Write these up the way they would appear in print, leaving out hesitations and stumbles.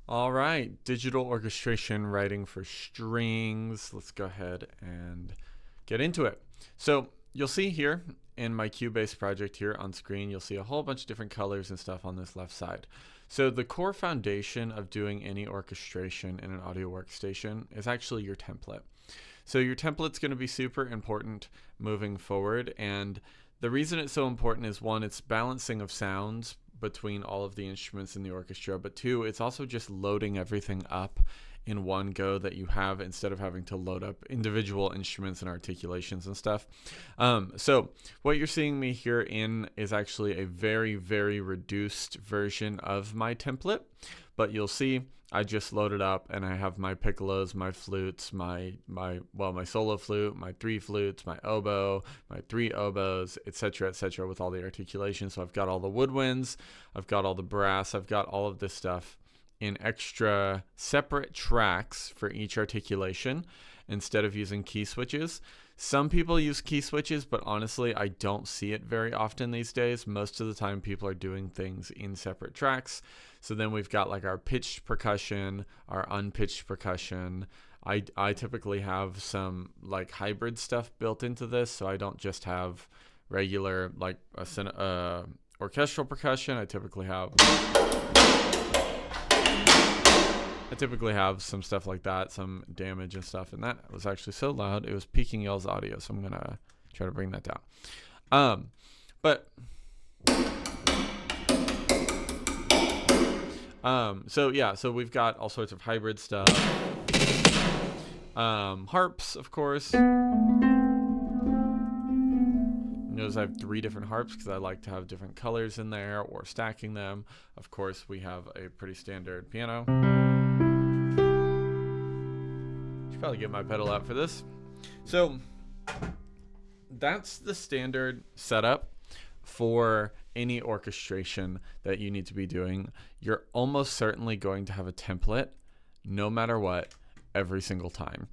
All right, digital orchestration writing for strings. Let's go ahead and get into it. So you'll see here in my Cubase project here on screen, you'll see a whole bunch of different colors and stuff on this left side. So the core foundation of doing any orchestration in an audio workstation is actually your template. So your template's going to be super important moving forward. And the reason it's so important is one, it's balancing of sounds between all of the instruments in the orchestra, but two, it's also just loading everything up in one go that you have instead of having to load up individual instruments and articulations and stuff. So what you're seeing me here in is actually a very, very reduced version of my template, but you'll see I just loaded up and I have my piccolos, my flutes, my solo flute, my three flutes, my oboe, my three oboes, etc., with all the articulations. So I've got all the woodwinds, I've got all the brass, I've got all of this stuff in extra separate tracks for each articulation instead of using key switches. Some people use key switches, but honestly, I don't see it very often these days. Most of the time, people are doing things in separate tracks. So then we've got like our pitched percussion, our unpitched percussion. I typically have some like hybrid stuff built into this, so I don't just have regular like orchestral percussion. I typically have some stuff like that, some damage and stuff, and that was actually so loud it was peaking y'all's audio, so I'm gonna try to bring that down. So we've got all sorts of hybrid stuff. Harps, of course. Notice I have 3 different harps because I like to have different colors in there or stacking them. Of course, we have a pretty standard piano. Should probably get my pedal out for this. So that's the standard setup for any orchestration that you need to be doing. You're almost certainly going to have a template no matter what every single time.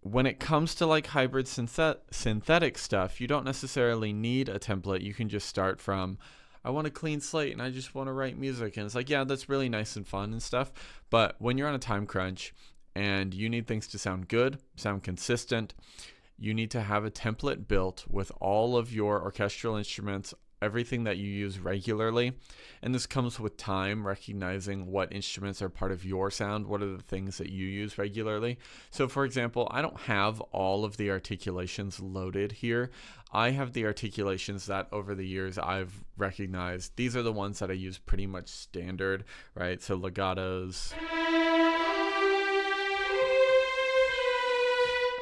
When it comes to like hybrid synthetic stuff, you don't necessarily need a template. You can just start from, I want a clean slate and I just want to write music. And it's like, yeah, that's really nice and fun and stuff. But when you're on a time crunch and you need things to sound good, sound consistent, you need to have a template built with all of your orchestral instruments, everything that you use regularly. And this comes with time, recognizing what instruments are part of your sound, what are the things that you use regularly. So for example, I don't have all of the articulations loaded here. I have the articulations that over the years I've recognized. These are the ones that I use pretty much standard, right? So legatos,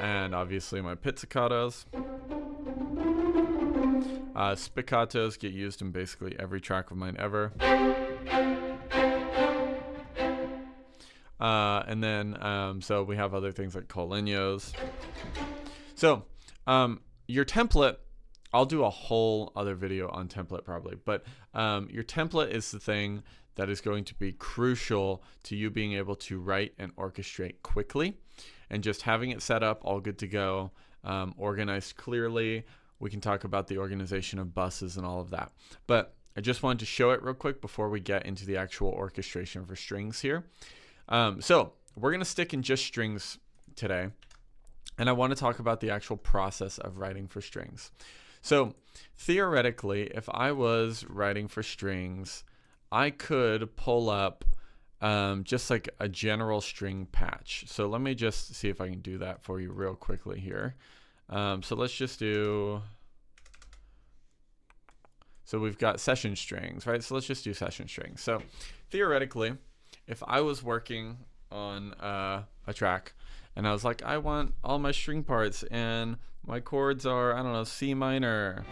and obviously my pizzicatos. Spiccatos get used in basically every track of mine ever. And then, so we have other things like colineos. So, your template, I'll do a whole other video on template probably, but your template is the thing that is going to be crucial to you being able to write and orchestrate quickly and just having it set up, all good to go, organized clearly. We can talk about the organization of buses and all of that. But I just wanted to show it real quick before we get into the actual orchestration for strings here. So we're going to stick in just strings today. And I want to talk about the actual process of writing for strings. So theoretically, if I was writing for strings, I could pull up just like a general string patch. So let me just see if I can do that for you real quickly here. So let's just do, so we've got session strings, right? So let's just do session strings. So theoretically, if I was working on a track and I was like, I want all my string parts and my chords are, I don't know, C minor,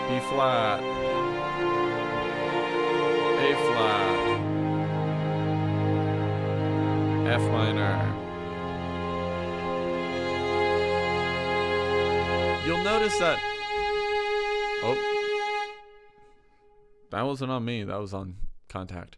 B flat, A flat, F minor. You'll notice that, that wasn't on me, that was on Contact.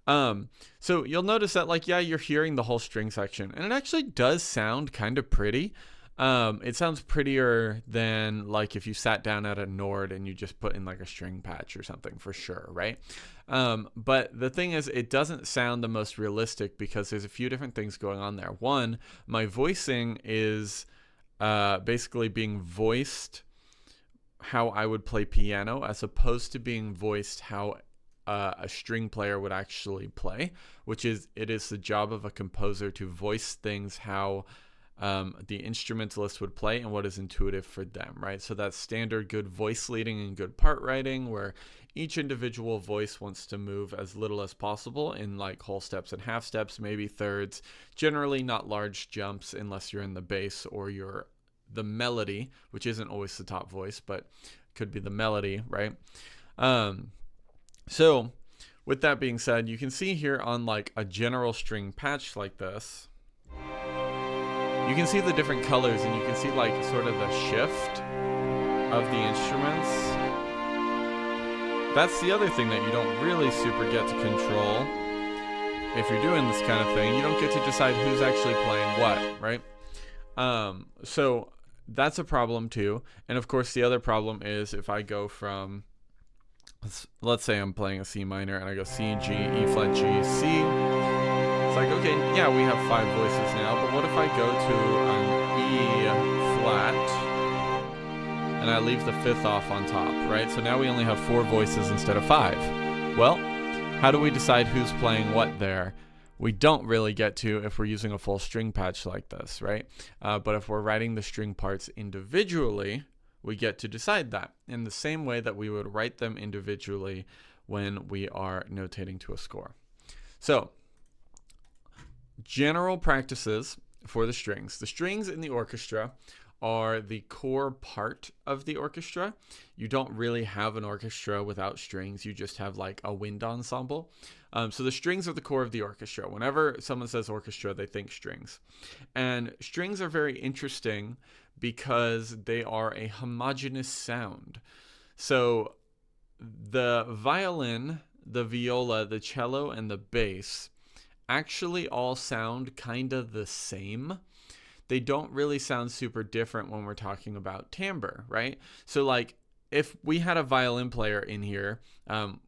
So you'll notice that, like, yeah, you're hearing the whole string section, and it actually does sound kind of pretty. It sounds prettier than like if you sat down at a Nord and you just put in like a string patch or something, for sure, right? But the thing is, it doesn't sound the most realistic because there's a few different things going on there. One, my voicing is basically being voiced how I would play piano as opposed to being voiced how a string player would actually play, which is, it is the job of a composer to voice things how the instrumentalist would play and what is intuitive for them, right? So that's standard good voice leading and good part writing, where each individual voice wants to move as little as possible in like whole steps and half steps, maybe thirds, generally not large jumps unless you're in the bass or you're the melody, which isn't always the top voice, but could be the melody, right? So with that being said, you can see here on like a general string patch like this, you can see the different colors and you can see like sort of the shift of the instruments. That's the other thing that you don't really super get to control. If you're doing this kind of thing, you don't get to decide who's actually playing what, right? So that's a problem too. And of course, the other problem is if I go from, let's say I'm playing a C minor and I go C, G, E flat, G, C. It's like, okay, yeah, we have 5 voices now, but what if I go to an E flat and I leave the 5th off on top, right? So now we only have 4 voices instead of 5. Well, how do we decide who's playing what there? We don't really get to if we're using a full string patch like this, right? But if we're writing the string parts individually, we get to decide that in the same way that we would write them individually when we are notating to a score. So, general practices for the strings. The strings in the orchestra are the core part of the orchestra. You don't really have an orchestra without strings. You just have like a wind ensemble. So the strings are the core of the orchestra. Whenever someone says orchestra, they think strings. And strings are very interesting because they are a homogeneous sound. So the violin, the viola, the cello, and the bass actually all sound kind of the same. They don't really sound super different when we're talking about timbre, right? So like if we had a violin player in here,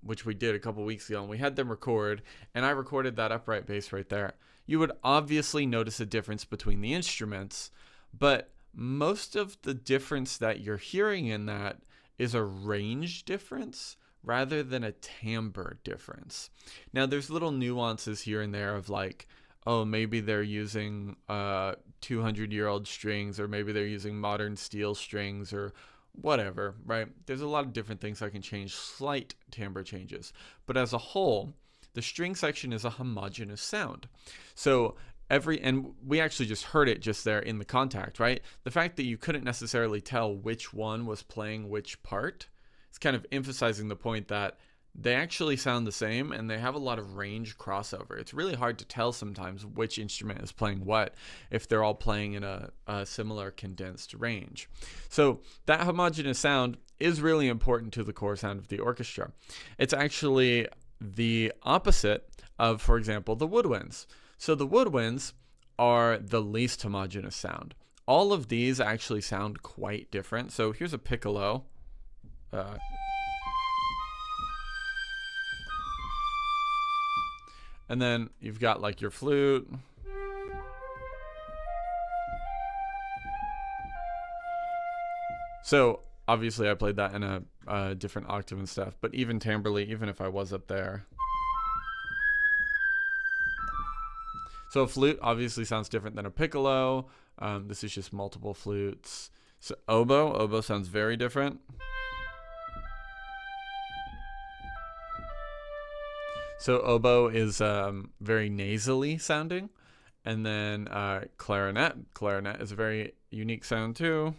which we did a couple weeks ago, and we had them record, and I recorded that upright bass right there, you would obviously notice a difference between the instruments, but most of the difference that you're hearing in that is a range difference rather than a timbre difference. Now, there's little nuances here and there of like, oh, maybe they're using 200-year-old strings, or maybe they're using modern steel strings, or whatever, right? There's a lot of different things that can change, slight timbre changes. But as a whole, the string section is a homogeneous sound. So and we actually just heard it just there in the contact, right? The fact that you couldn't necessarily tell which one was playing which part is kind of emphasizing the point that they actually sound the same and they have a lot of range crossover. It's really hard to tell sometimes which instrument is playing what if they're all playing in a similar condensed range. So that homogeneous sound is really important to the core sound of the orchestra. It's actually the opposite of, for example, the woodwinds. So the woodwinds are the least homogeneous sound. All of these actually sound quite different. So here's a piccolo. And then you've got like your flute. So obviously I played that in a different octave and stuff, but even timbrely, even if I was up there. So a flute obviously sounds different than a piccolo. This is just multiple flutes. So oboe sounds very different. So oboe is very nasally sounding. And then clarinet is a very unique sound too.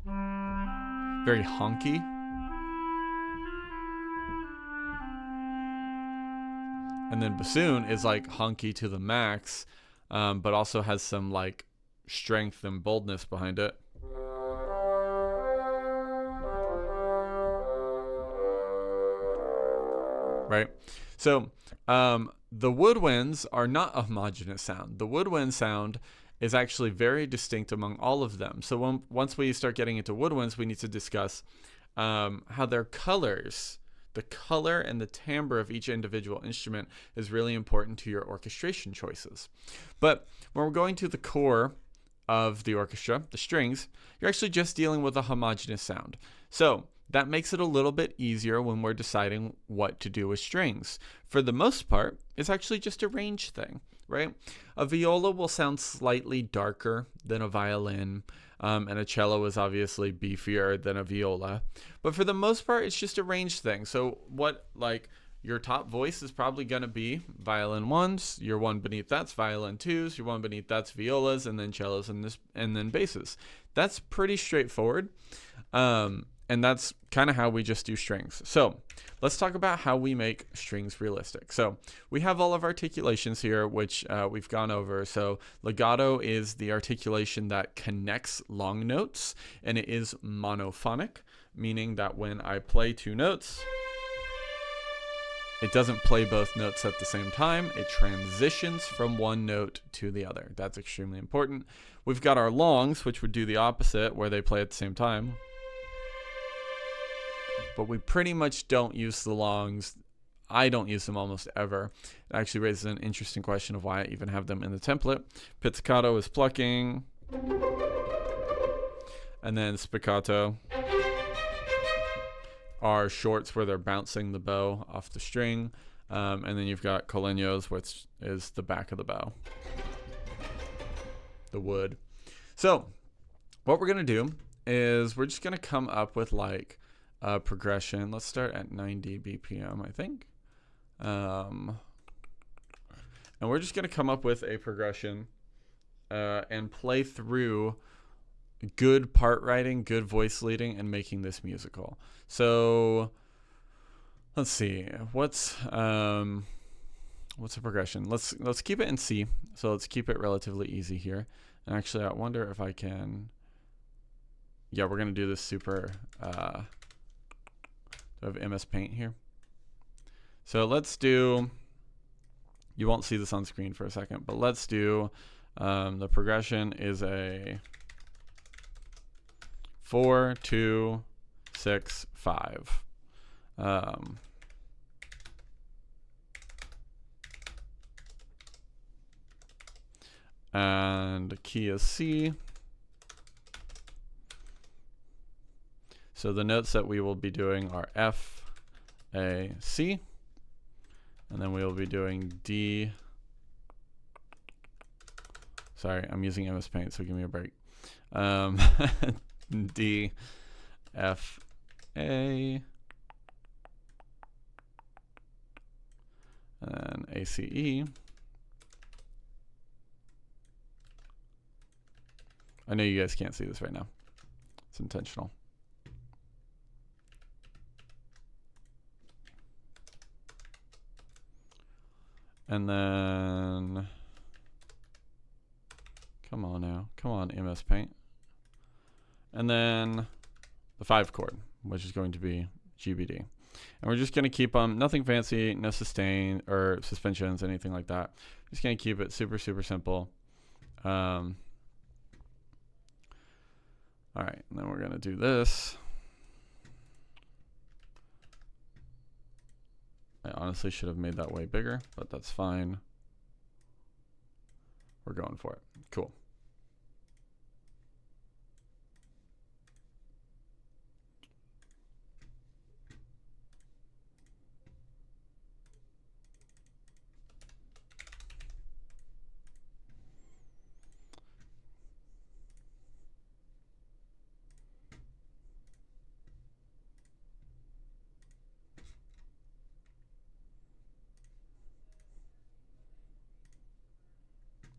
Very honky. And then bassoon is like honky to the max, but also has some like strength and boldness behind it. Right? So the woodwinds are not a homogeneous sound. The woodwind sound is actually very distinct among all of them. So once we start getting into woodwinds, we need to discuss how their colors, the color and the timbre of each individual instrument is really important to your orchestration choices. But when we're going to the core of the orchestra, the strings, you're actually just dealing with a homogeneous sound. So that makes it a little bit easier when we're deciding what to do with strings. For the most part, it's actually just a range thing, right? A viola will sound slightly darker than a violin, and a cello is obviously beefier than a viola. But for the most part, it's just a range thing. So what, like, your top voice is probably going to be violin ones, your one beneath that's violin twos, your one beneath that's violas, and then cellos, and then basses. That's pretty straightforward. And that's kind of how we just do strings. So let's talk about how we make strings realistic. So we have all of articulations here, which we've gone over. So legato is the articulation that connects long notes, and it is monophonic, meaning that when I play two notes, it doesn't play both notes at the same time. It transitions from one note to the other. That's extremely important. We've got our longs, which would do the opposite, where they play at the same time. But we pretty much don't use the longs. I don't use them almost ever. It actually raises an interesting question of why I even have them in the template. Pizzicato is plucking. And then spiccato are shorts where they're bouncing the bow off the string. And then you've got colegnos, which is the back of the bow, the wood. So what we're going to do is we're just going to come up with like a progression. Let's start at 90 BPM, I think. And we're just going to come up with a progression and play through good part writing, good voice leading, and making this musical. So let's see. What's a progression? Let's keep it in C. So let's keep it relatively easy here. And actually, I wonder if I can. Yeah, we're gonna do this super. I have MS Paint here. So let's do. You won't see this on screen for a second, but let's do. The progression is a 4, 2, 6, 5. And the key is C. So the notes that we will be doing are F, A, C. And then we will be doing D. Sorry, I'm using MS Paint, so give me a break. D, F, A, and then A, C, E. I know you guys can't see this right now. It's intentional. And then, come on now. Come on, MS Paint. And then the 5 chord, which is going to be GBD. And we're just going to keep them, nothing fancy, no sustain or suspensions, anything like that. Just going to keep it super, super simple. All right, and then we're going to do this. I honestly should have made that way bigger, but that's fine. We're going for it. Cool.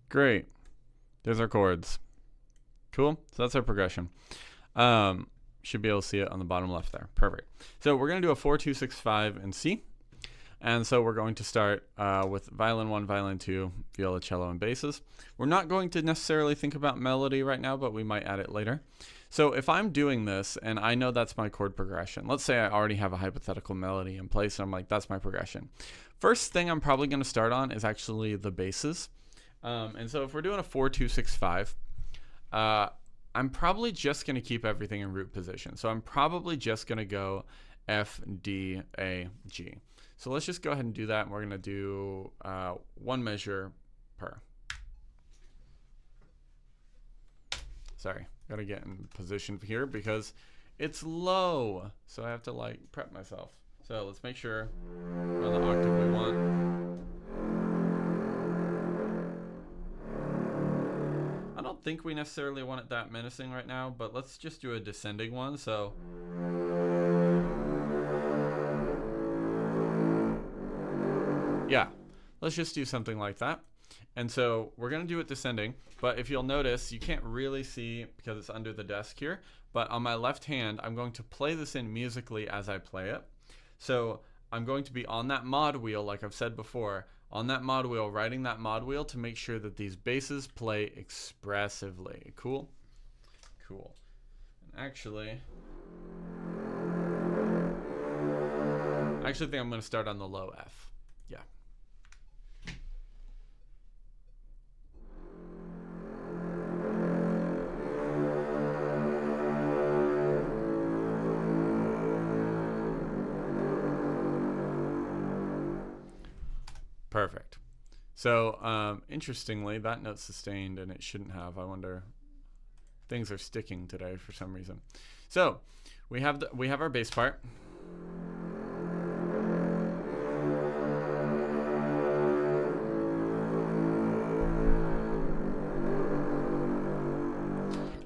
Great. There's our chords. Cool. So that's our progression. Should be able to see it on the bottom left there. Perfect. So we're going to do a 4, 2, 6, 5 in C. And so we're going to start with violin 1, violin 2, viola, cello, and basses. We're not going to necessarily think about melody right now, but we might add it later. So if I'm doing this and I know that's my chord progression, let's say I already have a hypothetical melody in place, and I'm like, that's my progression. First thing I'm probably going to start on is actually the basses. And so if we're doing a 4-2-6-5, I'm probably just going to keep everything in root position. So I'm probably just going to go F, D, A, G. So let's just go ahead and do that. And we're going to do one measure per. Sorry, got to get in position here because it's low. So I have to like prep myself. So let's make sure we're on the octave we want. I don't think we necessarily want it that menacing right now, but let's just do a descending one. So yeah, let's just do something like that. And so we're going to do it descending, but if you'll notice, you can't really see because it's under the desk here, but on my left hand, I'm going to play this in musically as I play it. So I'm going to be on that mod wheel, like I've said before, on that mod wheel, writing that mod wheel to make sure that these basses play expressively. Cool? Cool. And actually, I think I'm going to start on the low F. Yeah. Perfect. So interestingly, that note's sustained and it shouldn't have. I wonder, things are sticking today for some reason. So we have our bass part.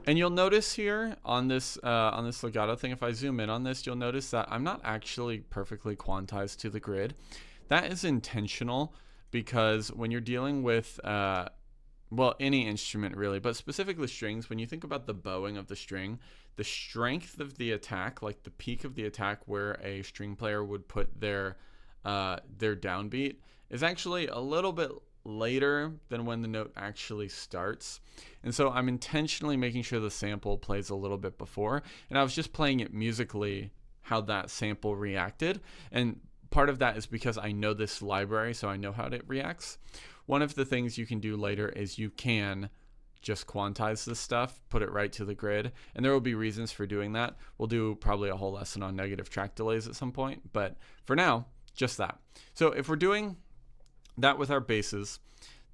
And you'll notice here on this legato thing, if I zoom in on this, you'll notice that I'm not actually perfectly quantized to the grid. That is intentional because when you're dealing with, well, any instrument really, but specifically strings, when you think about the bowing of the string, the strength of the attack, like the peak of the attack where a string player would put their downbeat, is actually a little bit later than when the note actually starts. And so I'm intentionally making sure the sample plays a little bit before, and I was just playing it musically how that sample reacted. And part of that is because I know this library, so I know how it reacts. One of the things you can do later is you can just quantize this stuff, put it right to the grid, and there will be reasons for doing that. We'll do probably a whole lesson on negative track delays at some point, but for now, just that. So if we're doing that with our basses,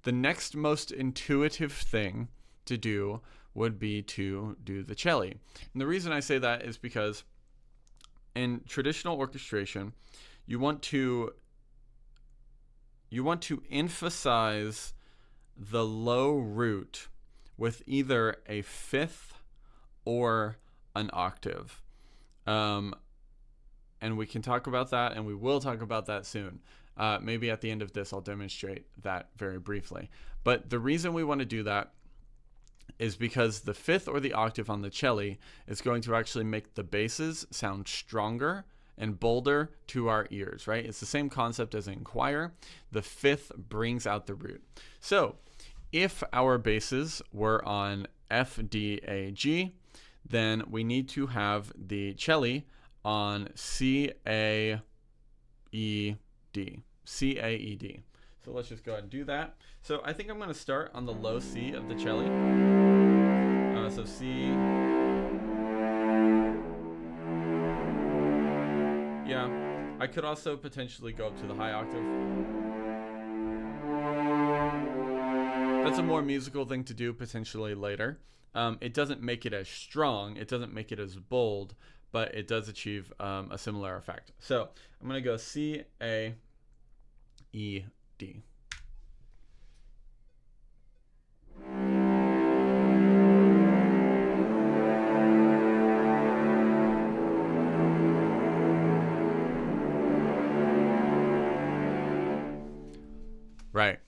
the next most intuitive thing to do would be to do the cello. And the reason I say that is because in traditional orchestration, you want to emphasize the low root with either a fifth or an octave. And we can talk about that, and we will talk about that soon. Maybe at the end of this, I'll demonstrate that very briefly. But the reason we want to do that is because the fifth or the octave on the cello is going to actually make the basses sound stronger and bolder to our ears, right? It's the same concept as in choir. The fifth brings out the root. So if our basses were on F, D, A, G, then we need to have the cello on C, A, E, D. C, A, E, D. So let's just go ahead and do that. So I think I'm going to start on the low C of the cello. So C. Yeah, I could also potentially go up to the high octave. That's a more musical thing to do potentially later. It doesn't make it as strong, it doesn't make it as bold, but it does achieve a similar effect. So I'm going to go C, A, E, D. Right.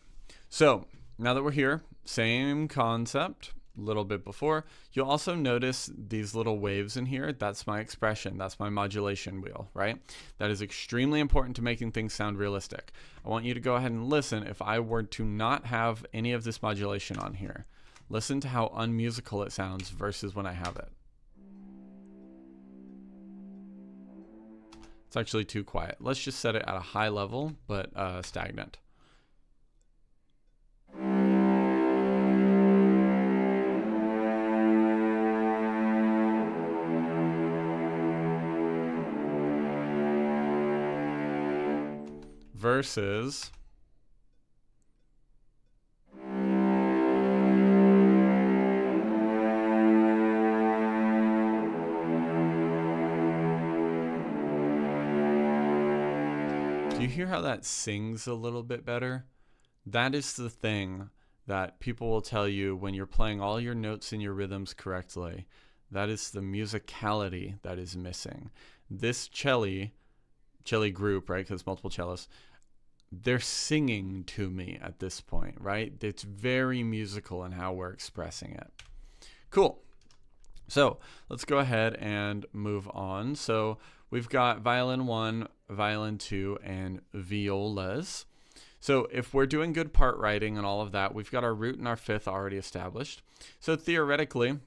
So now that we're here, same concept, a little bit before. You'll also notice these little waves in here. That's my expression. That's my modulation wheel, right? That is extremely important to making things sound realistic. I want you to go ahead and listen if I were to not have any of this modulation on here. Listen to how unmusical it sounds versus when I have it. It's actually too quiet. Let's just set it at a high level, but stagnant. versus do you hear how that sings a little bit better? That is the thing that people will tell you when you're playing all your notes and your rhythms correctly. That is the musicality that is missing. This cello group, right, because multiple cellos, they're singing to me at this point, right? It's very musical in how we're expressing it. Cool. So let's go ahead and move on. So we've got violin 1, violin 2, and violas. So if we're doing good part writing and all of that, we've got our root and our fifth already established. So theoretically,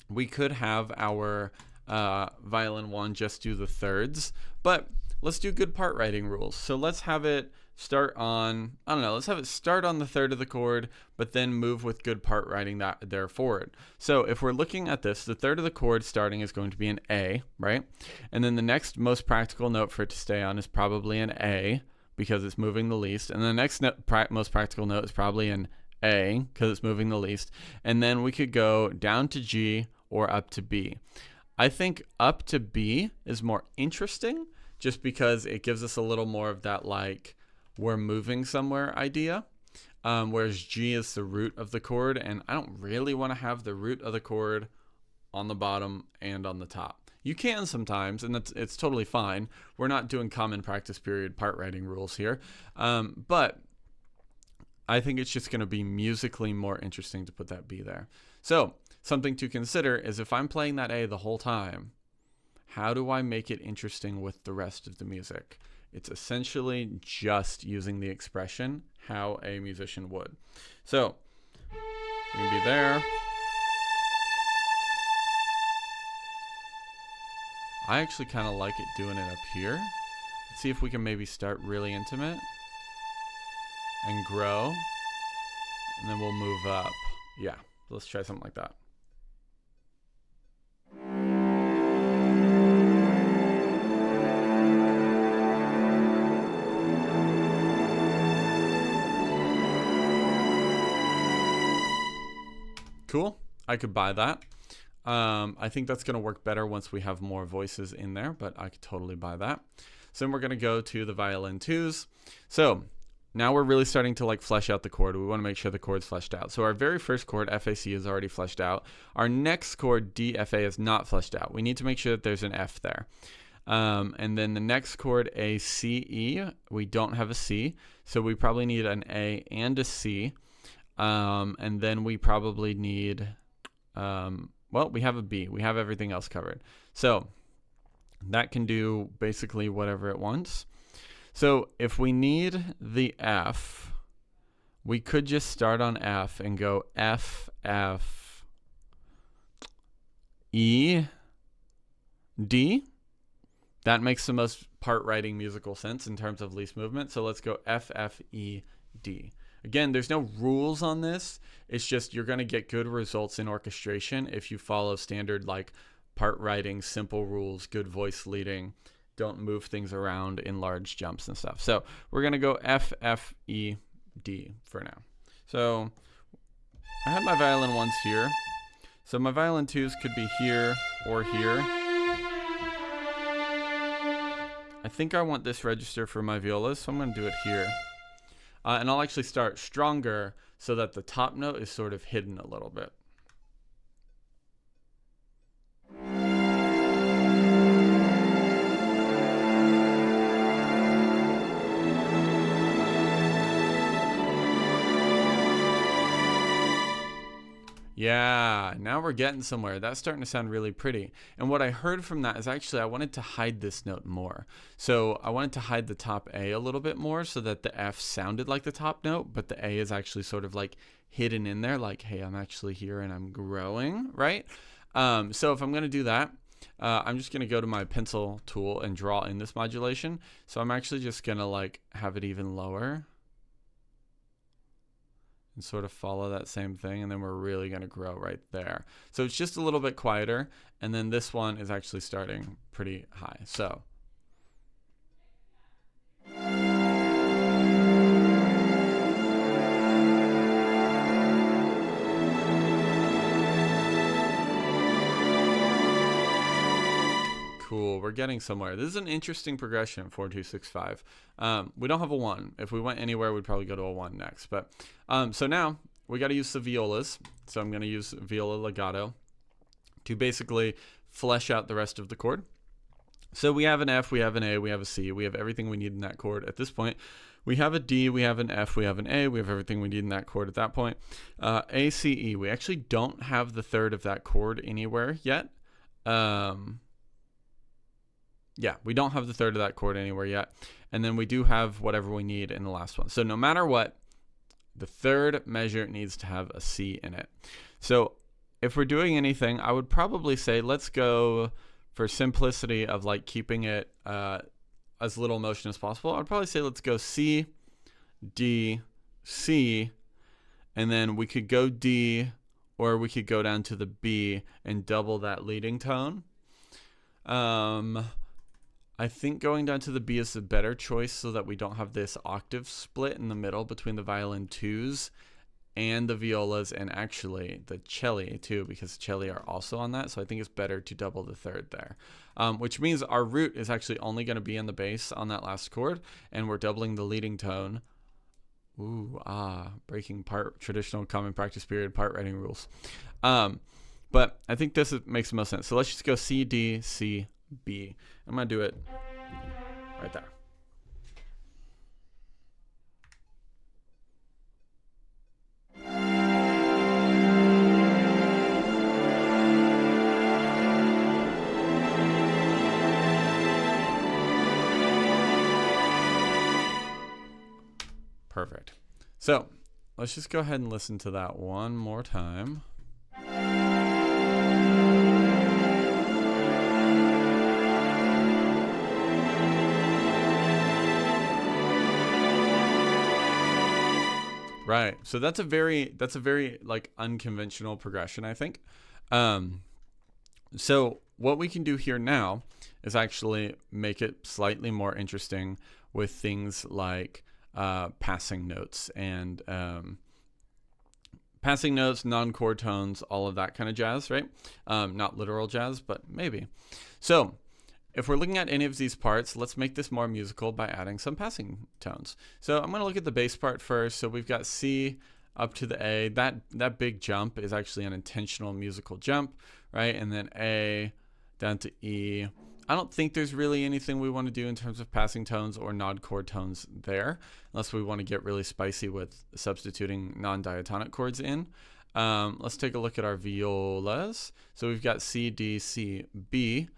we could have our violin 1 just do the thirds, but let's do good part writing rules. So let's have it start on, I don't know, let's have it start on the third of the chord, but then move with good part writing that there forward. So if we're looking at this, the third of the chord starting is going to be an A, right? And then the next most practical note for it to stay on is probably an A, because it's moving the least. And the next most practical note is probably an A, because it's moving the least. And then we could go down to G or up to B. I think up to B is more interesting, just because it gives us a little more of that, like, we're moving somewhere idea. Whereas G is the root of the chord, and I don't really want to have the root of the chord on the bottom and on the top. You can sometimes, and it's totally fine. We're not doing common practice period part writing rules here. But I think it's just going to be musically more interesting to put that B there. So something to consider is if I'm playing that A the whole time, how do I make it interesting with the rest of the music? It's essentially just using the expression how a musician would. So we can be there. I actually kind of like it doing it up here. Let's see if we can maybe start really intimate and grow, and then we'll move up. Yeah, let's try something like that. Cool. I could buy that. I think that's going to work better once we have more voices in there, but I could totally buy that. So then we're going to go to the violin 2s. So now we're really starting to like flesh out the chord. We want to make sure the chord's fleshed out. So our very first chord, FAC, is already fleshed out. Our next chord, DFA, is not fleshed out. We need to make sure that there's an F there. And then the next chord, ACE, we don't have a C. So we probably need an A and a C. And then we probably need, well, we have a B. We have everything else covered. So that can do basically whatever it wants. So if we need the F, we could just start on F and go F, F, E, D. That makes the most part writing musical sense in terms of least movement. So let's go F, F, E, D. Again, there's no rules on this. It's just you're going to get good results in orchestration if you follow standard like part writing, simple rules, good voice leading, don't move things around in large jumps and stuff. So we're going to go F, F, E, D for now. So I have my violin 1s here. So my violin 2s could be here or here. I think I want this register for my violas, so I'm going to do it here. And I'll actually start stronger so that the top note is sort of hidden a little bit. Yeah, now we're getting somewhere. That's starting to sound really pretty. And what I heard from that is actually I wanted to hide this note more. So I wanted to hide the top A a little bit more so that the F sounded like the top note, but the A is actually sort of like hidden in there, like, hey, I'm actually here and I'm growing, right? So if I'm going to do that, I'm just going to go to my pencil tool and draw in this modulation. So I'm actually just going to like have it even lower and sort of follow that same thing, and then we're really going to grow right there. So it's just a little bit quieter, and then this one is actually starting pretty high. So cool. We're getting somewhere. This is an interesting progression, 4, 2, 6, 5. We don't have a 1. If we went anywhere, we'd probably go to a 1 next. But so now we got to use the violas. So I'm going to use viola legato to basically flesh out the rest of the chord. So we have an F, we have an A, we have a C, we have everything we need in that chord at this point. We have a D, we have an F, we have an A, we have everything we need in that chord at that point. A, C, E, we actually don't have the third of that chord anywhere yet. Yeah, we don't have the third of that chord anywhere yet. And then we do have whatever we need in the last one. So no matter what, the third measure needs to have a C in it. So if we're doing anything, I would probably say let's go, for simplicity of like keeping it as little motion as possible, I'd probably say let's go C, D, C, and then we could go D, or we could go down to the B and double that leading tone. I think going down to the B is the better choice so that we don't have this octave split in the middle between the violin 2s and the violas, and actually the celli too, because celli are also on that. So I think it's better to double the third there, which means our root is actually only going to be in the bass on that last chord, and we're doubling the leading tone. Breaking traditional common practice period part writing rules. But I think this makes the most sense. So let's just go C, D, C, B. I'm going to do it right there. Perfect. So let's just go ahead and listen to that one more time. Right. So that's a very like unconventional progression, I think. So what we can do here now is actually make it slightly more interesting with things like passing notes and non-chord tones, all of that kind of jazz, right? Not literal jazz, but maybe. So if we're looking at any of these parts, let's make this more musical by adding some passing tones. So I'm going to look at the bass part first. So we've got C up to the A. That big jump is actually an intentional musical jump, right? And then A down to E. I don't think there's really anything we want to do in terms of passing tones or non-chord tones there, unless we want to get really spicy with substituting non-diatonic chords in. Let's take a look at our violas. So we've got C, D, C, B.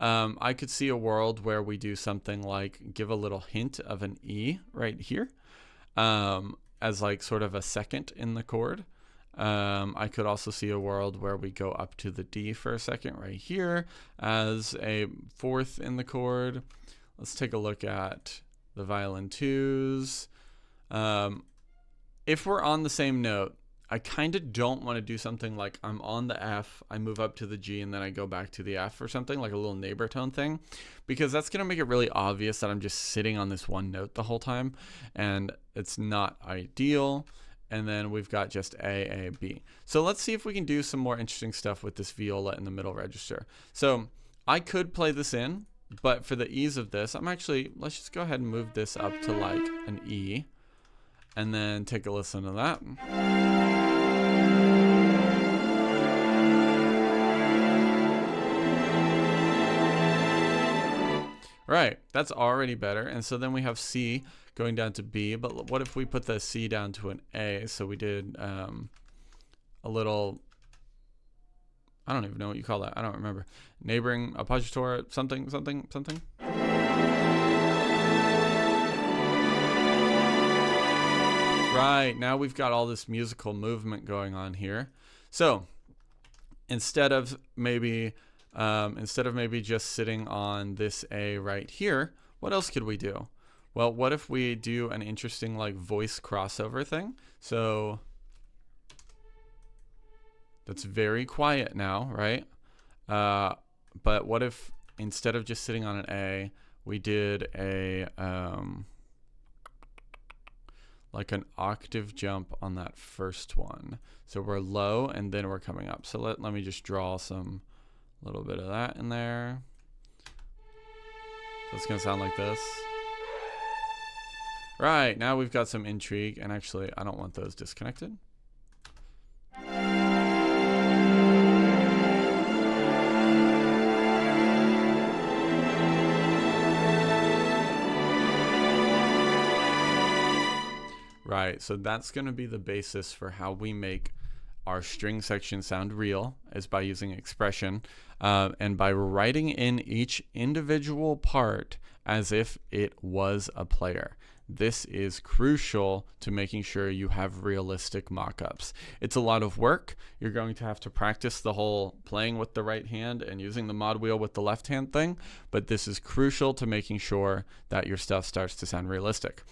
I could see a world where we do something like give a little hint of an E right here as like sort of a second in the chord. I could also see a world where we go up to the D for a second right here as a fourth in the chord. Let's take a look at the violin 2s. If we're on the same note, I kind of don't want to do something like I'm on the F, I move up to the G, and then I go back to the F or something, like a little neighbor tone thing, because that's going to make it really obvious that I'm just sitting on this one note the whole time, and it's not ideal. And then we've got just A, B. So let's see if we can do some more interesting stuff with this viola in the middle register. So I could play this in, but for the ease of this, let's just go ahead and move this up to like an E, and then take a listen to that. Right, that's already better. And so then we have C going down to B, but what if we put the C down to an A? So we did a little, I don't even know what you call that. I don't remember. Neighboring appoggiatura, something. Right, now we've got all this musical movement going on here. So instead of maybe just sitting on this A right here, what else could we do? Well, what if we do an interesting like voice crossover thing? So that's very quiet now, right? But what if instead of just sitting on an A, we did a like an octave jump on that first one. So we're low and then we're coming up. So let me just draw some little bit of that in there. So it's going to sound like this. Right, now we've got some intrigue, and actually I don't want those disconnected. Right, so that's going to be the basis for how we make our string section sound real, is by using expression and by writing in each individual part as if it was a player. This is crucial to making sure you have realistic mock-ups. It's a lot of work. You're going to have to practice the whole playing with the right hand and using the mod wheel with the left hand thing, but this is crucial to making sure that your stuff starts to sound realistic.